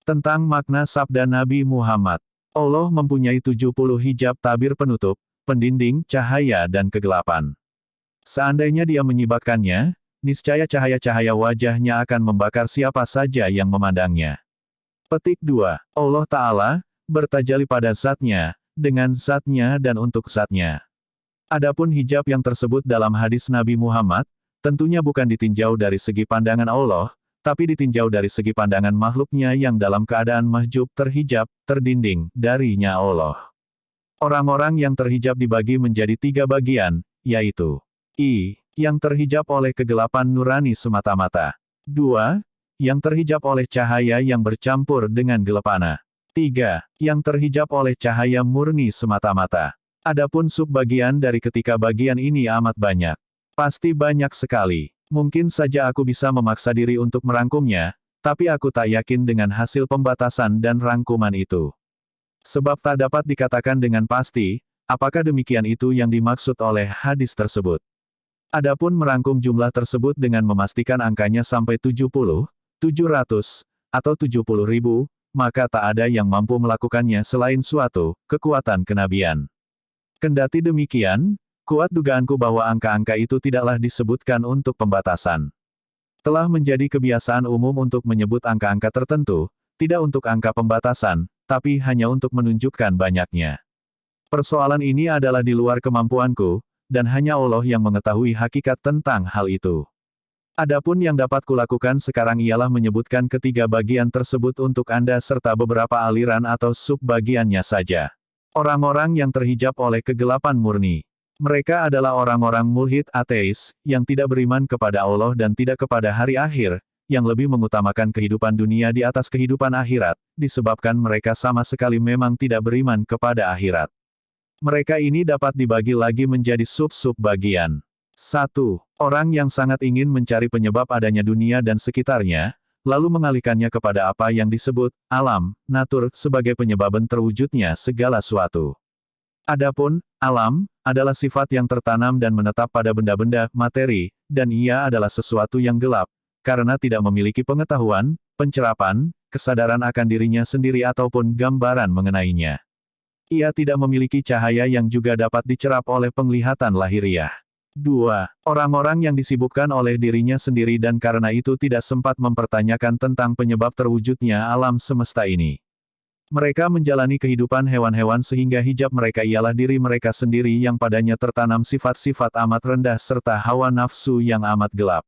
Tentang makna sabda Nabi Muhammad. Allah mempunyai 70 hijab tabir penutup, pendinding, cahaya dan kegelapan. Seandainya dia menyibatkannya, niscaya cahaya-cahaya wajahnya akan membakar siapa saja yang memandangnya. Petik 2. Allah Ta'ala bertajalli pada zatnya, dengan zatnya dan untuk zatnya. Adapun hijab yang tersebut dalam hadis Nabi Muhammad, tentunya bukan ditinjau dari segi pandangan Allah, tapi ditinjau dari segi pandangan makhluknya yang dalam keadaan mahjub terhijab, terdinding, darinya Allah. Orang-orang yang terhijab dibagi menjadi 3 bagian, yaitu I. Yang terhijab oleh kegelapan nurani semata-mata. 2. Yang terhijab oleh cahaya yang bercampur dengan gelapana. 3. Yang terhijab oleh cahaya murni semata-mata. Adapun subbagian dari ketiga bagian ini amat banyak. Pasti banyak sekali. Mungkin saja aku bisa memaksa diri untuk merangkumnya, tapi aku tak yakin dengan hasil pembatasan dan rangkuman itu. Sebab tak dapat dikatakan dengan pasti, apakah demikian itu yang dimaksud oleh hadis tersebut. Adapun merangkum jumlah tersebut dengan memastikan angkanya sampai 70, 700, atau 70.000, maka tak ada yang mampu melakukannya selain suatu kekuatan kenabian. Kendati demikian, kuat dugaanku bahwa angka-angka itu tidaklah disebutkan untuk pembatasan. Telah menjadi kebiasaan umum untuk menyebut angka-angka tertentu, tidak untuk angka pembatasan, tapi hanya untuk menunjukkan banyaknya. Persoalan ini adalah di luar kemampuanku, dan hanya Allah yang mengetahui hakikat tentang hal itu. Adapun yang dapat kulakukan sekarang ialah menyebutkan ketiga bagian tersebut untuk Anda serta beberapa aliran atau sub-bagiannya saja. Orang-orang yang terhijab oleh kegelapan murni. Mereka adalah orang-orang mulhid ateis, yang tidak beriman kepada Allah dan tidak kepada hari akhir, yang lebih mengutamakan kehidupan dunia di atas kehidupan akhirat, disebabkan mereka sama sekali memang tidak beriman kepada akhirat. Mereka ini dapat dibagi lagi menjadi sub-sub bagian. 1. Orang yang sangat ingin mencari penyebab adanya dunia dan sekitarnya, lalu mengalihkannya kepada apa yang disebut alam, natur, sebagai penyebaban terwujudnya segala suatu. Adapun alam adalah sifat yang tertanam dan menetap pada benda-benda, materi, dan ia adalah sesuatu yang gelap, karena tidak memiliki pengetahuan, pencerapan, kesadaran akan dirinya sendiri ataupun gambaran mengenainya. Ia tidak memiliki cahaya yang juga dapat dicerap oleh penglihatan lahiriah. 2. Orang-orang yang disibukkan oleh dirinya sendiri dan karena itu tidak sempat mempertanyakan tentang penyebab terwujudnya alam semesta ini. Mereka menjalani kehidupan hewan-hewan sehingga hijab mereka ialah diri mereka sendiri yang padanya tertanam sifat-sifat amat rendah serta hawa nafsu yang amat gelap.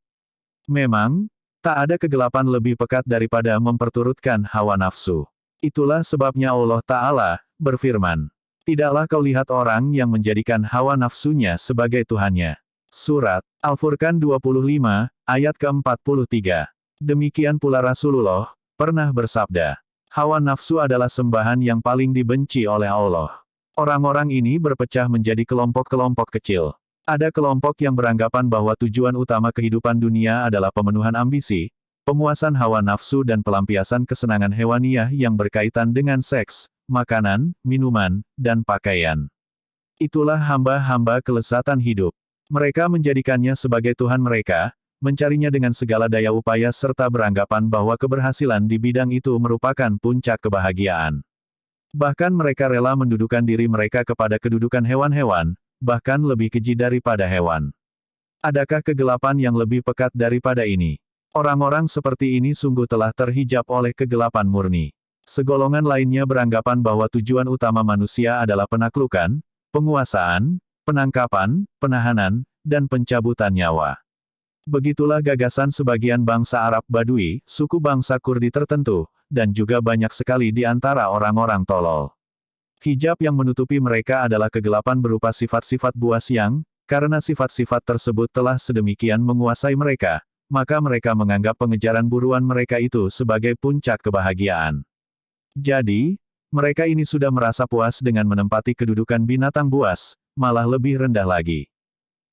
Memang, tak ada kegelapan lebih pekat daripada memperturutkan hawa nafsu. Itulah sebabnya Allah Ta'ala berfirman, "Tidaklah kau lihat orang yang menjadikan hawa nafsunya sebagai Tuhannya." Surat Al-Furqan 25, ayat ke-43. Demikian pula Rasulullah pernah bersabda, hawa nafsu adalah sembahan yang paling dibenci oleh Allah. Orang-orang ini berpecah menjadi kelompok-kelompok kecil. Ada kelompok yang beranggapan bahwa tujuan utama kehidupan dunia adalah pemenuhan ambisi, pemuasan hawa nafsu dan pelampiasan kesenangan hewaniah yang berkaitan dengan seks, makanan, minuman, dan pakaian. Itulah hamba-hamba kelezatan hidup. Mereka menjadikannya sebagai Tuhan mereka, mencarinya dengan segala daya upaya serta beranggapan bahwa keberhasilan di bidang itu merupakan puncak kebahagiaan. Bahkan mereka rela mendudukan diri mereka kepada kedudukan hewan-hewan, bahkan lebih keji daripada hewan. Adakah kegelapan yang lebih pekat daripada ini? Orang-orang seperti ini sungguh telah terhijab oleh kegelapan murni. Segolongan lainnya beranggapan bahwa tujuan utama manusia adalah penaklukan, penguasaan, penangkapan, penahanan, dan pencabutan nyawa. Begitulah gagasan sebagian bangsa Arab Badui, suku bangsa Kurdi tertentu, dan juga banyak sekali di antara orang-orang tolol. Hijab yang menutupi mereka adalah kegelapan berupa sifat-sifat buas yang, karena sifat-sifat tersebut telah sedemikian menguasai mereka, maka mereka menganggap pengejaran buruan mereka itu sebagai puncak kebahagiaan. Jadi, mereka ini sudah merasa puas dengan menempati kedudukan binatang buas, malah lebih rendah lagi.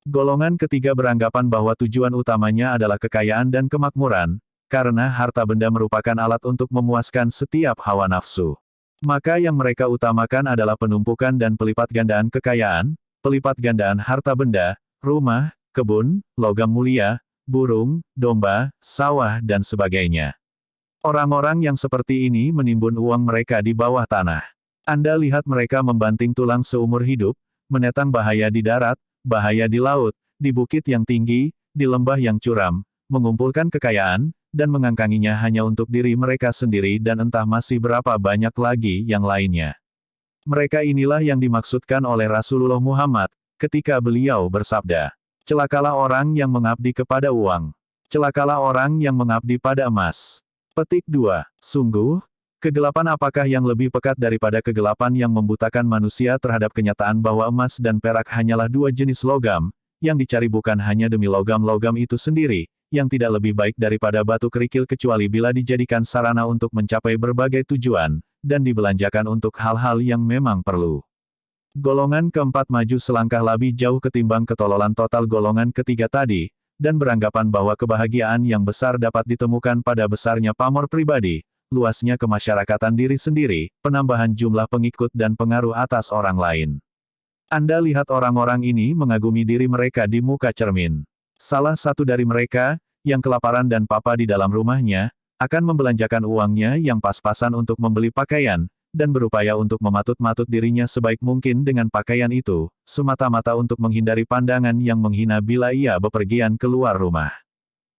Golongan ketiga beranggapan bahwa tujuan utamanya adalah kekayaan dan kemakmuran, karena harta benda merupakan alat untuk memuaskan setiap hawa nafsu. Maka yang mereka utamakan adalah penumpukan dan pelipat gandaan kekayaan, pelipat gandaan harta benda, rumah, kebun, logam mulia, burung, domba, sawah dan sebagainya. Orang-orang yang seperti ini menimbun uang mereka di bawah tanah. Anda lihat mereka membanting tulang seumur hidup, menetang bahaya di darat, bahaya di laut, di bukit yang tinggi, di lembah yang curam, mengumpulkan kekayaan, dan mengangkanginya hanya untuk diri mereka sendiri dan entah masih berapa banyak lagi yang lainnya. Mereka inilah yang dimaksudkan oleh Rasulullah Muhammad, ketika beliau bersabda, "Celakalah orang yang mengabdi kepada uang. Celakalah orang yang mengabdi pada emas." Petik 2. Sungguh, kegelapan apakah yang lebih pekat daripada kegelapan yang membutakan manusia terhadap kenyataan bahwa emas dan perak hanyalah dua jenis logam, yang dicari bukan hanya demi logam-logam itu sendiri, yang tidak lebih baik daripada batu kerikil kecuali bila dijadikan sarana untuk mencapai berbagai tujuan, dan dibelanjakan untuk hal-hal yang memang perlu. Golongan keempat maju selangkah lebih jauh ketimbang ketololan total golongan ketiga tadi, dan beranggapan bahwa kebahagiaan yang besar dapat ditemukan pada besarnya pamor pribadi, luasnya kemasyarakatan diri sendiri, penambahan jumlah pengikut dan pengaruh atas orang lain. Anda lihat orang-orang ini mengagumi diri mereka di muka cermin. Salah satu dari mereka, yang kelaparan dan papa di dalam rumahnya, akan membelanjakan uangnya yang pas-pasan untuk membeli pakaian, dan berupaya untuk mematut-matut dirinya sebaik mungkin dengan pakaian itu, semata-mata untuk menghindari pandangan yang menghina bila ia bepergian keluar rumah.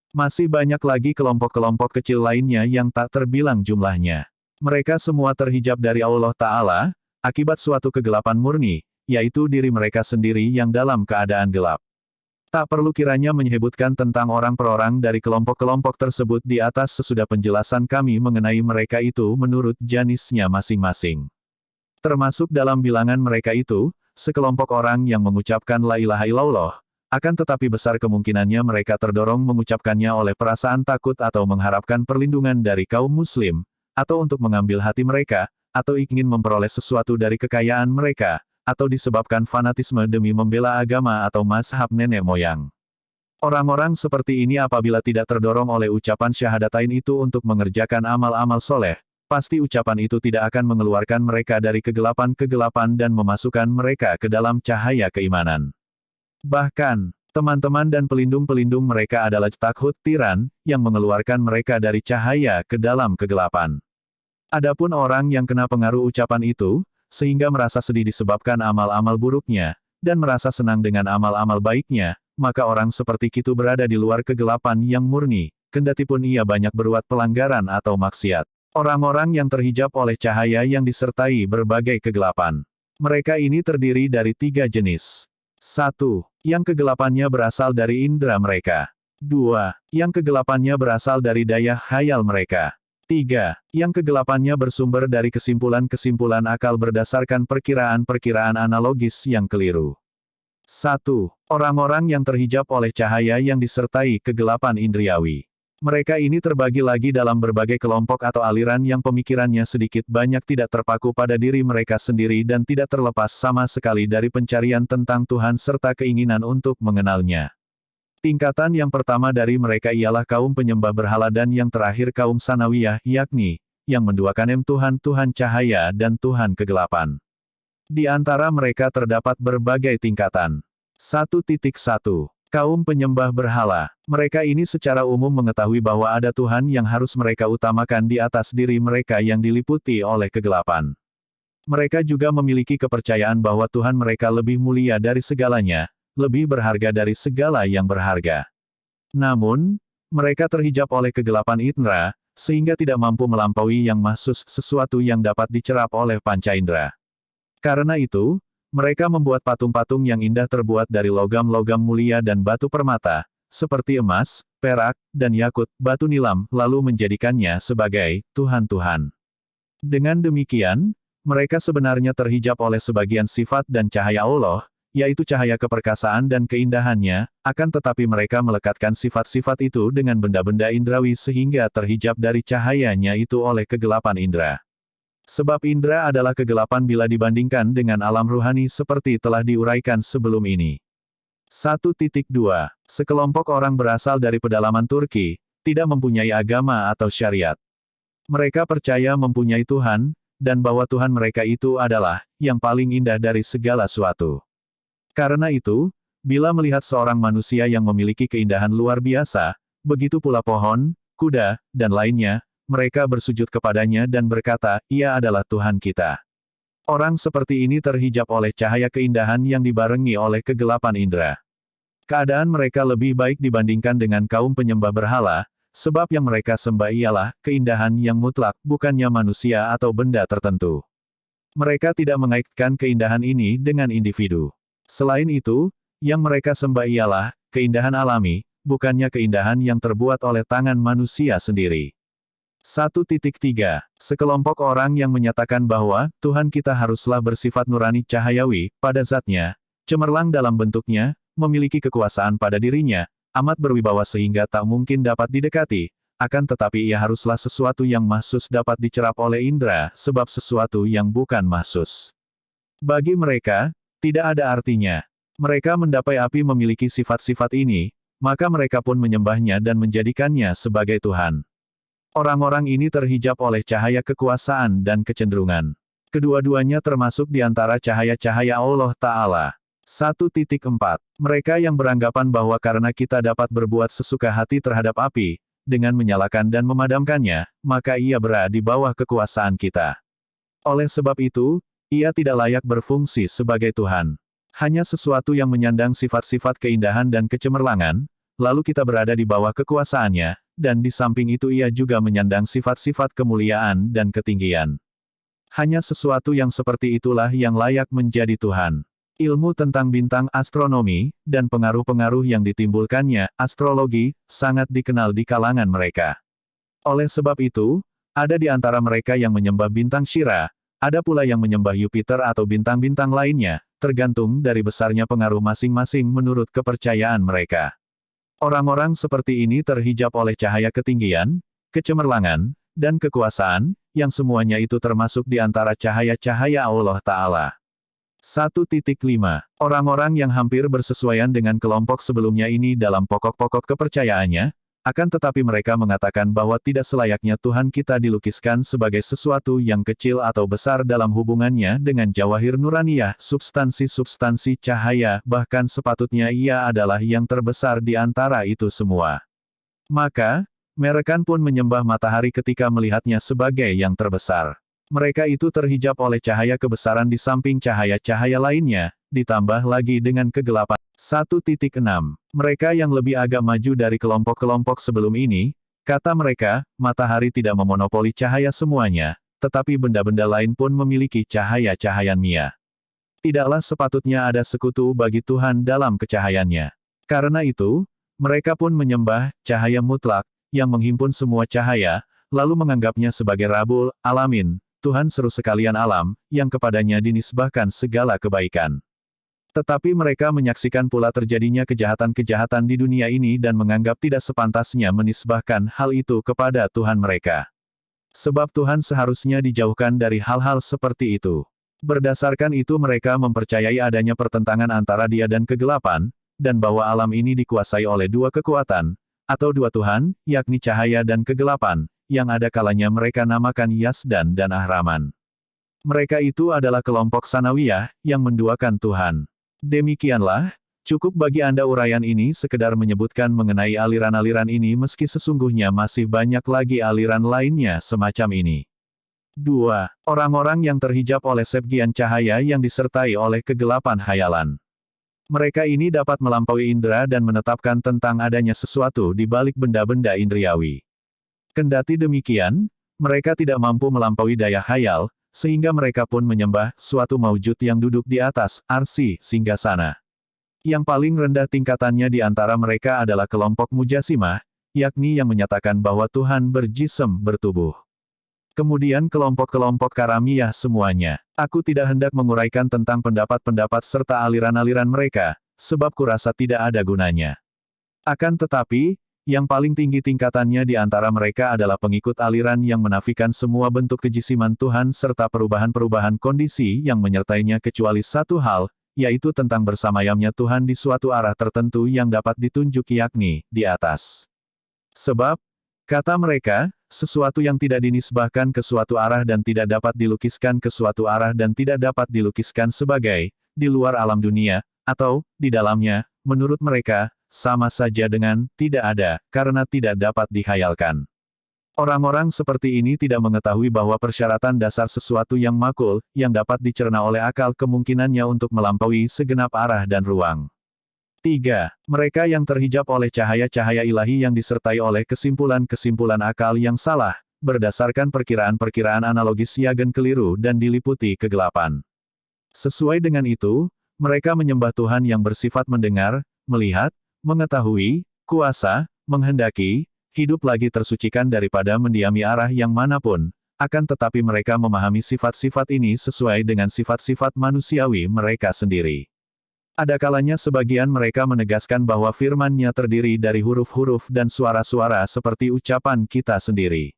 Masih banyak lagi kelompok-kelompok kecil lainnya yang tak terbilang jumlahnya. Mereka semua terhijab dari Allah Ta'ala, akibat suatu kegelapan murni, yaitu diri mereka sendiri yang dalam keadaan gelap. Tak perlu kiranya menyebutkan tentang orang per orang dari kelompok-kelompok tersebut di atas sesudah penjelasan kami mengenai mereka itu menurut jenisnya masing-masing. Termasuk dalam bilangan mereka itu, sekelompok orang yang mengucapkan la ilaha illallah, akan tetapi besar kemungkinannya mereka terdorong mengucapkannya oleh perasaan takut atau mengharapkan perlindungan dari kaum muslim, atau untuk mengambil hati mereka, atau ingin memperoleh sesuatu dari kekayaan mereka, atau disebabkan fanatisme demi membela agama atau mazhab nenek moyang. Orang-orang seperti ini apabila tidak terdorong oleh ucapan syahadatain itu untuk mengerjakan amal-amal soleh, pasti ucapan itu tidak akan mengeluarkan mereka dari kegelapan-kegelapan dan memasukkan mereka ke dalam cahaya keimanan. Bahkan, teman-teman dan pelindung-pelindung mereka adalah takhut tiran, yang mengeluarkan mereka dari cahaya ke dalam kegelapan. Adapun orang yang kena pengaruh ucapan itu, sehingga merasa sedih disebabkan amal-amal buruknya, dan merasa senang dengan amal-amal baiknya, maka orang seperti itu berada di luar kegelapan yang murni, kendatipun ia banyak berbuat pelanggaran atau maksiat. Orang-orang yang terhijab oleh cahaya yang disertai berbagai kegelapan. Mereka ini terdiri dari 3 jenis. 1. Yang kegelapannya berasal dari indera mereka. 2. Yang kegelapannya berasal dari daya khayal mereka. 3. Yang kegelapannya bersumber dari kesimpulan-kesimpulan akal berdasarkan perkiraan-perkiraan analogis yang keliru. 1. Orang-orang yang terhijab oleh cahaya yang disertai kegelapan indriawi. Mereka ini terbagi lagi dalam berbagai kelompok atau aliran yang pemikirannya sedikit banyak tidak terpaku pada diri mereka sendiri dan tidak terlepas sama sekali dari pencarian tentang Tuhan serta keinginan untuk mengenalnya. Tingkatan yang pertama dari mereka ialah kaum penyembah berhala dan yang terakhir kaum sanawiyah, yakni, yang menduakan Tuhan-Tuhan cahaya dan Tuhan kegelapan. Di antara mereka terdapat berbagai tingkatan. 1.1. Kaum penyembah berhala. Mereka ini secara umum mengetahui bahwa ada Tuhan yang harus mereka utamakan di atas diri mereka yang diliputi oleh kegelapan. Mereka juga memiliki kepercayaan bahwa Tuhan mereka lebih mulia dari segalanya, lebih berharga dari segala yang berharga. Namun, mereka terhijab oleh kegelapan indera, sehingga tidak mampu melampaui yang mahsus sesuatu yang dapat dicerap oleh panca indera. Karena itu, mereka membuat patung-patung yang indah terbuat dari logam-logam mulia dan batu permata, seperti emas, perak, dan yakut, batu nilam, lalu menjadikannya sebagai Tuhan-Tuhan. Dengan demikian, mereka sebenarnya terhijab oleh sebagian sifat dan cahaya Allah, yaitu cahaya keperkasaan dan keindahannya, akan tetapi mereka melekatkan sifat-sifat itu dengan benda-benda indrawi sehingga terhijab dari cahayanya itu oleh kegelapan indera. Sebab indera adalah kegelapan bila dibandingkan dengan alam ruhani seperti telah diuraikan sebelum ini. 1.2. Sekelompok orang berasal dari pedalaman Turki, tidak mempunyai agama atau syariat. Mereka percaya mempunyai Tuhan, dan bahwa Tuhan mereka itu adalah yang paling indah dari segala sesuatu. Karena itu, bila melihat seorang manusia yang memiliki keindahan luar biasa, begitu pula pohon, kuda, dan lainnya, mereka bersujud kepadanya dan berkata, "Ia adalah Tuhan kita." Orang seperti ini terhijab oleh cahaya keindahan yang dibarengi oleh kegelapan indera. Keadaan mereka lebih baik dibandingkan dengan kaum penyembah berhala, sebab yang mereka sembah ialah keindahan yang mutlak, bukannya manusia atau benda tertentu. Mereka tidak mengaitkan keindahan ini dengan individu. Selain itu, yang mereka sembah ialah keindahan alami, bukannya keindahan yang terbuat oleh tangan manusia sendiri. 1.3. Sekelompok orang yang menyatakan bahwa Tuhan kita haruslah bersifat nurani cahayawi, pada zatnya, cemerlang dalam bentuknya, memiliki kekuasaan pada dirinya, amat berwibawa sehingga tak mungkin dapat didekati, akan tetapi ia haruslah sesuatu yang mahsus dapat dicerap oleh indera, sebab sesuatu yang bukan mahsus bagi mereka, tidak ada artinya. Mereka mendapat api memiliki sifat-sifat ini, maka mereka pun menyembahnya dan menjadikannya sebagai Tuhan. Orang-orang ini terhijab oleh cahaya kekuasaan dan kecenderungan. Kedua-duanya termasuk di antara cahaya-cahaya Allah Ta'ala. 1.4. Mereka yang beranggapan bahwa karena kita dapat berbuat sesuka hati terhadap api, dengan menyalakan dan memadamkannya, maka ia berada di bawah kekuasaan kita. Oleh sebab itu, ia tidak layak berfungsi sebagai Tuhan. Hanya sesuatu yang menyandang sifat-sifat keindahan dan kecemerlangan, lalu kita berada di bawah kekuasaannya, dan di samping itu ia juga menyandang sifat-sifat kemuliaan dan ketinggian. Hanya sesuatu yang seperti itulah yang layak menjadi Tuhan. Ilmu tentang bintang astronomi, dan pengaruh-pengaruh yang ditimbulkannya, astrologi, sangat dikenal di kalangan mereka. Oleh sebab itu, ada di antara mereka yang menyembah bintang Syira, ada pula yang menyembah Jupiter atau bintang-bintang lainnya, tergantung dari besarnya pengaruh masing-masing menurut kepercayaan mereka. Orang-orang seperti ini terhijab oleh cahaya ketinggian, kecemerlangan, dan kekuasaan, yang semuanya itu termasuk di antara cahaya-cahaya Allah Ta'ala. 1.5. Orang-orang yang hampir bersesuaian dengan kelompok sebelumnya ini dalam pokok-pokok kepercayaannya, akan tetapi mereka mengatakan bahwa tidak selayaknya Tuhan kita dilukiskan sebagai sesuatu yang kecil atau besar dalam hubungannya dengan jawahir nuraniyah, substansi-substansi cahaya, bahkan sepatutnya ia adalah yang terbesar di antara itu semua. Maka, mereka pun menyembah matahari ketika melihatnya sebagai yang terbesar. Mereka itu terhijab oleh cahaya kebesaran di samping cahaya-cahaya lainnya, ditambah lagi dengan kegelapan. 1.6. Mereka yang lebih agak maju dari kelompok-kelompok sebelum ini, kata mereka, matahari tidak memonopoli cahaya semuanya, tetapi benda-benda lain pun memiliki cahaya-cahayaan mia. Tidaklah sepatutnya ada sekutu bagi Tuhan dalam kecahayaannya. Karena itu, mereka pun menyembah cahaya mutlak, yang menghimpun semua cahaya, lalu menganggapnya sebagai Rabbul Alamin, Tuhan seru sekalian alam, yang kepadanya dinisbahkan segala kebaikan. Tetapi mereka menyaksikan pula terjadinya kejahatan-kejahatan di dunia ini dan menganggap tidak sepantasnya menisbahkan hal itu kepada Tuhan mereka. Sebab Tuhan seharusnya dijauhkan dari hal-hal seperti itu. Berdasarkan itu mereka mempercayai adanya pertentangan antara dia dan kegelapan, dan bahwa alam ini dikuasai oleh dua kekuatan, atau dua Tuhan, yakni cahaya dan kegelapan, yang ada kalanya mereka namakan Yazdan dan Ahraman. Mereka itu adalah kelompok Sanawiyah, yang menduakan Tuhan. Demikianlah, cukup bagi Anda uraian ini sekedar menyebutkan mengenai aliran-aliran ini meski sesungguhnya masih banyak lagi aliran lainnya semacam ini. 2. Orang-orang yang terhijab oleh sebgian cahaya yang disertai oleh kegelapan hayalan. Mereka ini dapat melampaui indera dan menetapkan tentang adanya sesuatu di balik benda-benda indriawi. Kendati demikian, mereka tidak mampu melampaui daya khayal, sehingga mereka pun menyembah suatu maujud yang duduk di atas arsy singgasana. Yang paling rendah tingkatannya di antara mereka adalah kelompok Mujasimah, yakni yang menyatakan bahwa Tuhan berjisem bertubuh. Kemudian kelompok-kelompok Karamiyah semuanya. Aku tidak hendak menguraikan tentang pendapat-pendapat serta aliran-aliran mereka, sebab kurasa tidak ada gunanya. Akan tetapi, yang paling tinggi tingkatannya di antara mereka adalah pengikut aliran yang menafikan semua bentuk kejisiman Tuhan serta perubahan-perubahan kondisi yang menyertainya kecuali satu hal, yaitu tentang bersamayamnya Tuhan di suatu arah tertentu yang dapat ditunjuk yakni, di atas. Sebab, kata mereka, sesuatu yang tidak dinisbahkan ke suatu arah dan tidak dapat dilukiskan ke suatu arah dan tidak dapat dilukiskan sebagai, di luar alam dunia, atau, di dalamnya, menurut mereka, sama saja dengan, tidak ada, karena tidak dapat dihayalkan. Orang-orang seperti ini tidak mengetahui bahwa persyaratan dasar sesuatu yang makul, yang dapat dicerna oleh akal kemungkinannya untuk melampaui segenap arah dan ruang. 3. Mereka yang terhijab oleh cahaya-cahaya ilahi yang disertai oleh kesimpulan-kesimpulan akal yang salah, berdasarkan perkiraan-perkiraan analogis yagen keliru dan diliputi kegelapan. Sesuai dengan itu, mereka menyembah Tuhan yang bersifat mendengar, melihat, mengetahui, kuasa, menghendaki, hidup lagi tersucikan daripada mendiami arah yang manapun, akan tetapi mereka memahami sifat-sifat ini sesuai dengan sifat-sifat manusiawi mereka sendiri. Ada kalanya sebagian mereka menegaskan bahwa firman-Nya terdiri dari huruf-huruf dan suara-suara seperti ucapan kita sendiri.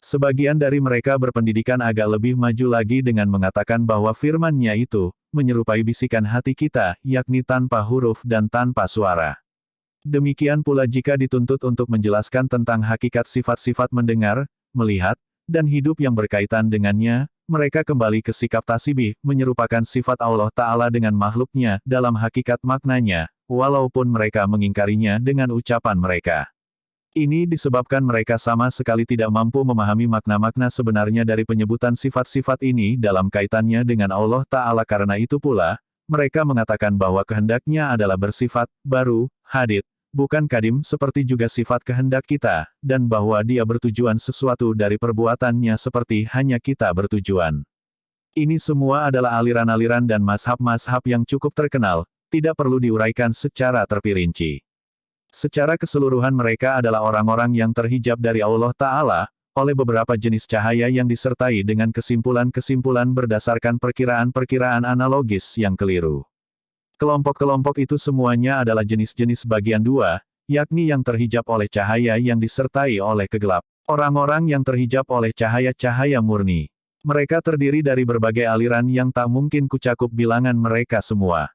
Sebagian dari mereka berpendidikan agak lebih maju lagi dengan mengatakan bahwa firman-Nya itu, menyerupai bisikan hati kita, yakni tanpa huruf dan tanpa suara. Demikian pula jika dituntut untuk menjelaskan tentang hakikat sifat-sifat mendengar, melihat, dan hidup yang berkaitan dengannya, mereka kembali ke sikap tasbih, menyerupakan sifat Allah Ta'ala dengan makhluknya, dalam hakikat maknanya, walaupun mereka mengingkarinya dengan ucapan mereka. Ini disebabkan mereka sama sekali tidak mampu memahami makna-makna sebenarnya dari penyebutan sifat-sifat ini dalam kaitannya dengan Allah Ta'ala. Karena itu pula, mereka mengatakan bahwa kehendaknya adalah bersifat baru, hadits, bukan kadim seperti juga sifat kehendak kita, dan bahwa dia bertujuan sesuatu dari perbuatannya seperti hanya kita bertujuan. Ini semua adalah aliran-aliran dan mazhab-mazhab yang cukup terkenal, tidak perlu diuraikan secara terperinci. Secara keseluruhan mereka adalah orang-orang yang terhijab dari Allah Ta'ala, oleh beberapa jenis cahaya yang disertai dengan kesimpulan-kesimpulan berdasarkan perkiraan-perkiraan analogis yang keliru. Kelompok-kelompok itu semuanya adalah jenis-jenis bagian dua, yakni yang terhijab oleh cahaya yang disertai oleh kegelap. Orang-orang yang terhijab oleh cahaya-cahaya murni. Mereka terdiri dari berbagai aliran yang tak mungkin kucakup bilangan mereka semua.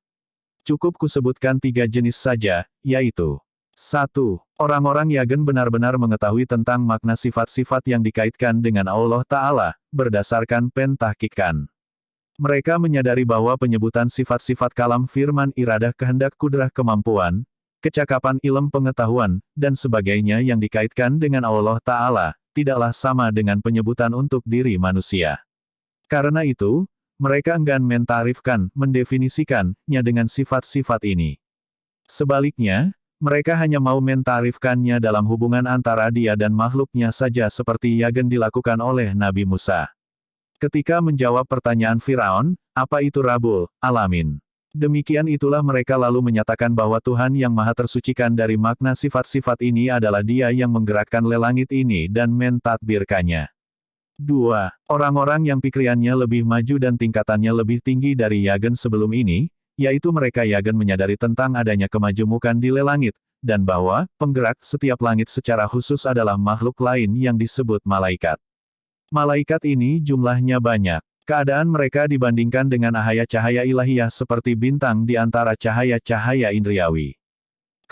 Cukup kusebutkan 3 jenis saja, yaitu 1. Orang-orang yagen benar-benar mengetahui tentang makna sifat-sifat yang dikaitkan dengan Allah Ta'ala, berdasarkan pentahkikan. Mereka menyadari bahwa penyebutan sifat-sifat kalam firman iradah kehendak kudrah kemampuan, kecakapan ilm pengetahuan, dan sebagainya yang dikaitkan dengan Allah Ta'ala, tidaklah sama dengan penyebutan untuk diri manusia. Karena itu, mereka enggan mentarifkan, mendefinisikannya dengan sifat-sifat ini. Sebaliknya, mereka hanya mau mentarifkannya dalam hubungan antara dia dan makhluknya saja seperti yagen dilakukan oleh Nabi Musa. Ketika menjawab pertanyaan Firaun, apa itu Rabbul Alamin? Demikian itulah mereka lalu menyatakan bahwa Tuhan yang Maha Tersucikan dari makna sifat-sifat ini adalah Dia yang menggerakkan langit ini dan mentadbirkannya. 2. Orang-orang yang pikiriannya lebih maju dan tingkatannya lebih tinggi dari yagen sebelum ini, yaitu mereka yagen menyadari tentang adanya kemajemukan di langit, dan bahwa penggerak setiap langit secara khusus adalah makhluk lain yang disebut malaikat. Malaikat ini jumlahnya banyak. Keadaan mereka dibandingkan dengan cahaya ilahiyah seperti bintang di antara cahaya-cahaya indriawi.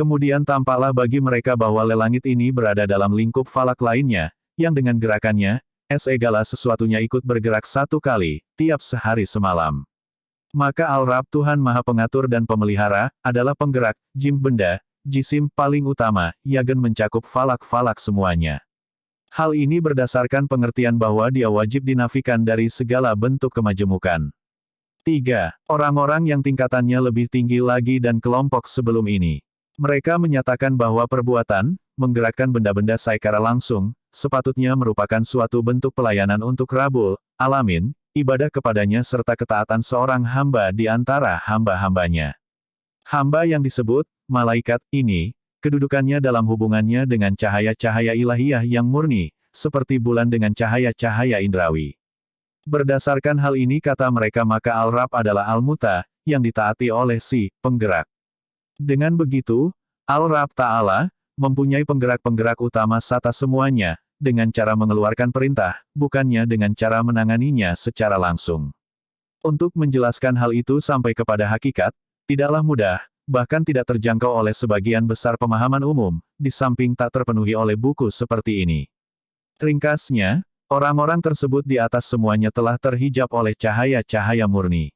Kemudian tampaklah bagi mereka bahwa langit ini berada dalam lingkup falak lainnya, yang dengan gerakannya, segala sesuatunya ikut bergerak satu kali, tiap sehari semalam. Maka Al-Rab Tuhan Maha Pengatur dan Pemelihara, adalah penggerak, jim benda, jisim paling utama, yagen mencakup falak-falak semuanya. Hal ini berdasarkan pengertian bahwa dia wajib dinafikan dari segala bentuk kemajemukan. 3. Orang-orang yang tingkatannya lebih tinggi lagi dan kelompok sebelum ini. Mereka menyatakan bahwa perbuatan, menggerakkan benda-benda secara langsung, sepatutnya merupakan suatu bentuk pelayanan untuk Rabbul Alamin, ibadah kepadanya serta ketaatan seorang hamba di antara hamba-hambanya. Hamba yang disebut, malaikat, ini, kedudukannya dalam hubungannya dengan cahaya-cahaya ilahiyah yang murni, seperti bulan dengan cahaya-cahaya indrawi. Berdasarkan hal ini kata mereka maka Al-Rab adalah Al-Muta, yang ditaati oleh si penggerak. Dengan begitu, Al-Rab Ta'ala, mempunyai penggerak-penggerak utama serta semuanya, dengan cara mengeluarkan perintah, bukannya dengan cara menanganinya secara langsung. Untuk menjelaskan hal itu sampai kepada hakikat, tidaklah mudah, bahkan tidak terjangkau oleh sebagian besar pemahaman umum, di samping tak terpenuhi oleh buku seperti ini. Ringkasnya, orang-orang tersebut di atas semuanya telah terhijab oleh cahaya-cahaya murni.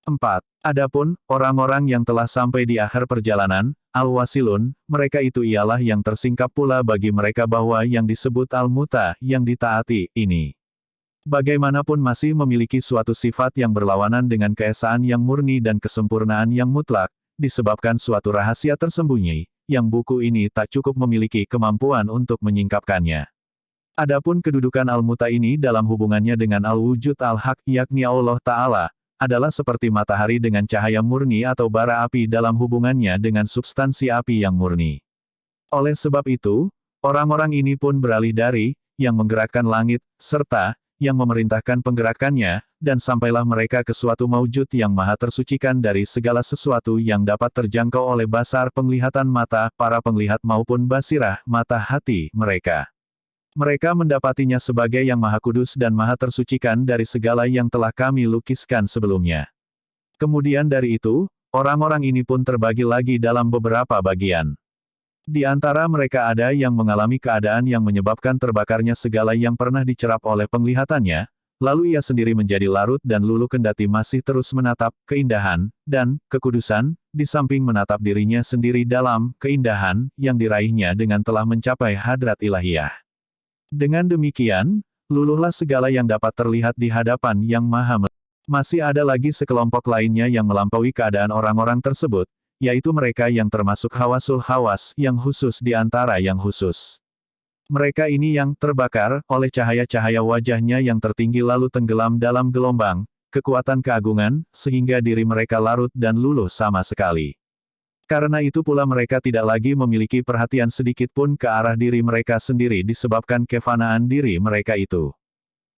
4. Adapun orang-orang yang telah sampai di akhir perjalanan, Al-Wasilun, mereka itu ialah yang tersingkap pula bagi mereka bahwa yang disebut Al-Muta, yang ditaati, ini bagaimanapun masih memiliki suatu sifat yang berlawanan dengan keesaan yang murni dan kesempurnaan yang mutlak, disebabkan suatu rahasia tersembunyi, yang buku ini tak cukup memiliki kemampuan untuk menyingkapkannya. Adapun kedudukan Al-Muta ini dalam hubungannya dengan Al-Wujud Al-Haq, yakni Allah Ta'ala, adalah seperti matahari dengan cahaya murni atau bara api dalam hubungannya dengan substansi api yang murni. Oleh sebab itu, orang-orang ini pun beralih dari, yang menggerakkan langit, serta, yang memerintahkan penggerakannya, dan sampailah mereka ke suatu maujud yang maha tersucikan dari segala sesuatu yang dapat terjangkau oleh basar penglihatan mata, para penglihat maupun basirah, mata hati, mereka. Mereka mendapatinya sebagai yang maha kudus dan maha tersucikan dari segala yang telah kami lukiskan sebelumnya. Kemudian dari itu, orang-orang ini pun terbagi lagi dalam beberapa bagian. Di antara mereka ada yang mengalami keadaan yang menyebabkan terbakarnya segala yang pernah dicerap oleh penglihatannya, lalu ia sendiri menjadi larut dan luluh kendati masih terus menatap keindahan dan kekudusan, di samping menatap dirinya sendiri dalam keindahan yang diraihnya dengan telah mencapai hadrat ilahiyah. Dengan demikian, luluhlah segala yang dapat terlihat di hadapan Yang Maha Melihat. Masih ada lagi sekelompok lainnya yang melampaui keadaan orang-orang tersebut, yaitu mereka yang termasuk hawasul hawas yang khusus di antara yang khusus. Mereka ini yang terbakar oleh cahaya-cahaya wajahnya yang tertinggi lalu tenggelam dalam gelombang kekuatan keagungan, sehingga diri mereka larut dan luluh sama sekali. Karena itu pula mereka tidak lagi memiliki perhatian sedikit pun ke arah diri mereka sendiri disebabkan kefanaan diri mereka itu.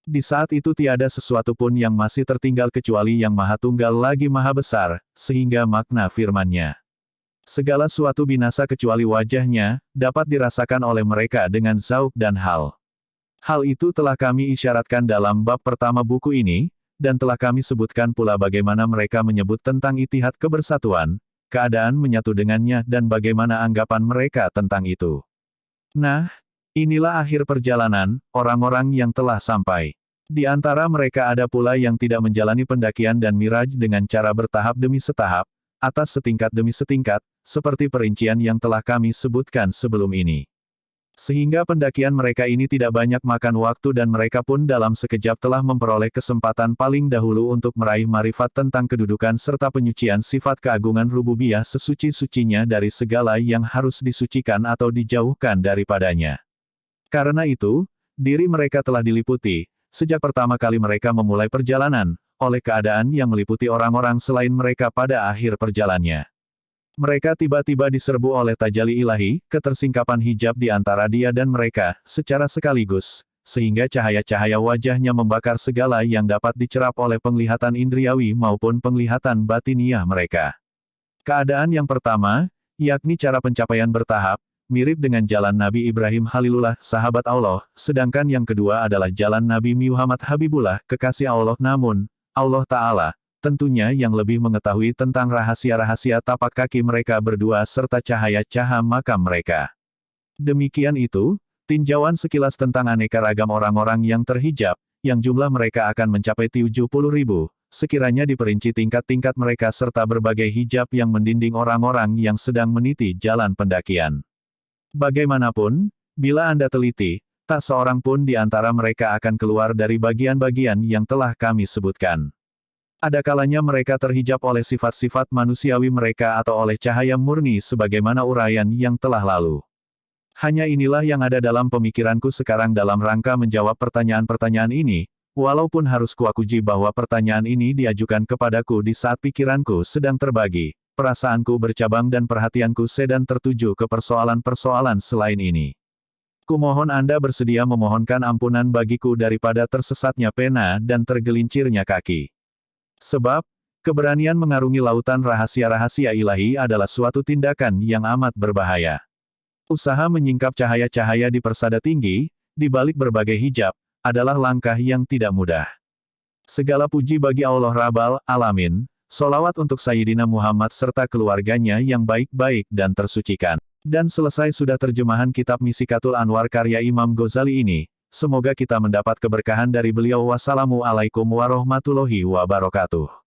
Di saat itu tiada sesuatu pun yang masih tertinggal kecuali yang Maha Tunggal lagi Maha Besar, sehingga makna firman-Nya. Segala suatu binasa kecuali wajahnya, dapat dirasakan oleh mereka dengan zauk dan hal. Hal itu telah kami isyaratkan dalam bab pertama buku ini, dan telah kami sebutkan pula bagaimana mereka menyebut tentang itihad kebersatuan, keadaan menyatu dengannya dan bagaimana anggapan mereka tentang itu. Nah, inilah akhir perjalanan, orang-orang yang telah sampai. Di antara mereka ada pula yang tidak menjalani pendakian dan miraj dengan cara bertahap demi setahap, atas setingkat demi setingkat, seperti perincian yang telah kami sebutkan sebelum ini. Sehingga pendakian mereka ini tidak banyak makan waktu dan mereka pun dalam sekejap telah memperoleh kesempatan paling dahulu untuk meraih marifat tentang kedudukan serta penyucian sifat keagungan rububiyah sesuci-sucinya dari segala yang harus disucikan atau dijauhkan daripadanya. Karena itu, diri mereka telah diliputi, sejak pertama kali mereka memulai perjalanan, oleh keadaan yang meliputi orang-orang selain mereka pada akhir perjalanannya. Mereka tiba-tiba diserbu oleh tajalli ilahi, ketersingkapan hijab di antara dia dan mereka, secara sekaligus, sehingga cahaya-cahaya wajahnya membakar segala yang dapat dicerap oleh penglihatan indriawi maupun penglihatan batiniah mereka. Keadaan yang pertama, yakni cara pencapaian bertahap, mirip dengan jalan Nabi Ibrahim Khalilullah, sahabat Allah, sedangkan yang kedua adalah jalan Nabi Muhammad Habibullah, kekasih Allah namun, Allah Ta'ala, tentunya yang lebih mengetahui tentang rahasia-rahasia tapak kaki mereka berdua serta cahaya-cahaya makam mereka. Demikian itu, tinjauan sekilas tentang aneka ragam orang-orang yang terhijab, yang jumlah mereka akan mencapai 70.000, sekiranya diperinci tingkat-tingkat mereka serta berbagai hijab yang mendinding orang-orang yang sedang meniti jalan pendakian. Bagaimanapun, bila Anda teliti, tak seorang pun di antara mereka akan keluar dari bagian-bagian yang telah kami sebutkan. Ada kalanya mereka terhijab oleh sifat-sifat manusiawi mereka atau oleh cahaya murni sebagaimana uraian yang telah lalu. Hanya inilah yang ada dalam pemikiranku sekarang dalam rangka menjawab pertanyaan-pertanyaan ini, walaupun harus kuakuji bahwa pertanyaan ini diajukan kepadaku di saat pikiranku sedang terbagi, perasaanku bercabang dan perhatianku sedang tertuju ke persoalan-persoalan selain ini. Kumohon Anda bersedia memohonkan ampunan bagiku daripada tersesatnya pena dan tergelincirnya kaki. Sebab, keberanian mengarungi lautan rahasia-rahasia ilahi adalah suatu tindakan yang amat berbahaya. Usaha menyingkap cahaya-cahaya di persada tinggi, di balik berbagai hijab, adalah langkah yang tidak mudah. Segala puji bagi Allah Rabbal Alamin, solawat untuk Sayyidina Muhammad serta keluarganya yang baik-baik dan tersucikan. Dan selesai sudah terjemahan kitab Misikatul Anwar karya Imam Ghazali ini. Semoga kita mendapat keberkahan dari beliau. Wassalamualaikum warahmatullahi wabarakatuh.